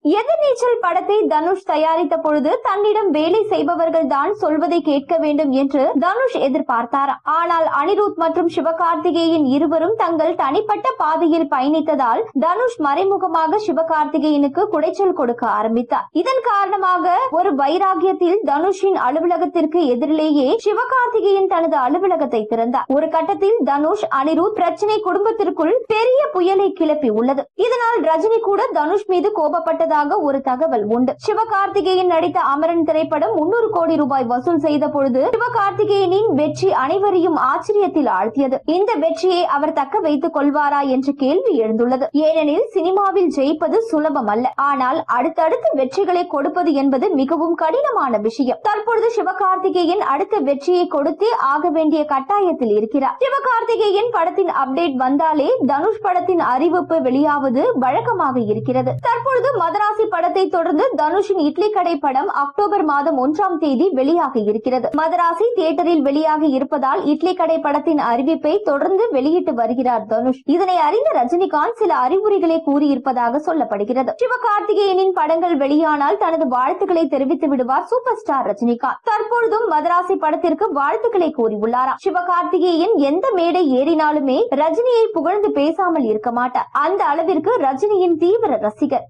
எதிர்நீச்சல் படத்தை தனுஷ் தயாரித்த பொழுது தன்னிடம் வேலை செய்பவர்கள் தான் சொல்வதை கேட்க வேண்டும் என்று தனுஷ் எதிர்பார்த்தார். ஆனால் அனிருத் மற்றும் சிவகார்த்திகேயன் இருவரும் தங்கள் தனிப்பட்ட பாதையில் பயணித்ததால் தனுஷ் மறைமுகமாக சிவகார்த்திகேயனுக்கு குடைச்சல் கொடுக்க ஆரம்பித்தார். இதன் காரணமாக ஒரு வைராகியத்தில் தனுஷின் அலுவலகத்திற்கு எதிரிலேயே சிவகார்த்திகேயன் தனது அலுவலகத்தை திறந்தார். ஒரு கட்டத்தில் தனுஷ் அனிருத் பிரச்சனை குடும்பத்திற்குள் பெரிய புயலை கிளப்பி உள்ளது. இதனால் ரஜினி கூட தனுஷ் மீது கோபப்பட்டதாக ஒரு தகவல் உண்டு. சிவகார்த்திகேயன் நடித்த அமரன் திரைப்படம் 300 கோடி ரூபாய் வசூல் செய்த பொழுது சிவகார்த்திகேயனின் வெற்றி அனைவரையும் ஆச்சரியத்தில் ஆழ்த்தியது. இந்த வெற்றியை அவர் தக்க வைத்துக் கொள்வாரா என்ற கேள்வி எழுந்துள்ளது. ஏனெனில் சினிமாவில் ஜெயிப்பது சுலபம் அல்ல. ஆனால் அடுத்தடுத்து வெற்றிகளை கொடுப்பது என்பது மிகவும் கடினமான விஷயம். தற்பொழுது சிவகார்த்திகேயன் அடுத்த வெற்றியை கொடுத்தே ஆக வேண்டிய கட்டாயத்தில் இருக்கிறார். சிவகார்த்திகேயன் படத்தின் அப்டேட் வந்தாலே தனுஷ் படத்தின் அறிவிப்பு வெளியாவது வழக்கமாக இருக்கிறது. தற்பொழுது மதராசி படத்தை தொடர்ந்து தனுஷின் இட்லி கடை படம் அக்டோபர் மாதம் 1ஆம் தேதி வெளியாக இருக்கிறது. மதராசி தியேட்டரில் வெளியாக இருப்பதால் இட்லி கடை படத்தின் அறிவிப்பை தொடர்ந்து வெளியிட்டு வருகிறார் தனுஷ். இதனை அறிந்த ரஜினிகாந்த் சில அறிவுரைகளை கூறியிருப்பதாக சொல்லப்படுகிறது. சிவகார்த்திகேயனின் படங்கள் வெளியானால் தனது வாழ்த்துக்களை தெரிவித்து விடுவார் சூப்பர் ஸ்டார் ரஜினிகாந்த். தற்பொழுதும் மதராசி படத்திற்கு வாழ்த்துக்களை கூறியுள்ளாராம். சிவகார்த்திகேயன் எந்த மேடை ஏறினாலுமே ரஜினியை புகழ்ந்து பேசாமல் இருக்க மாட்டார். அந்த அளவிற்கு ரஜினியின் தீவிர ரசிகர்.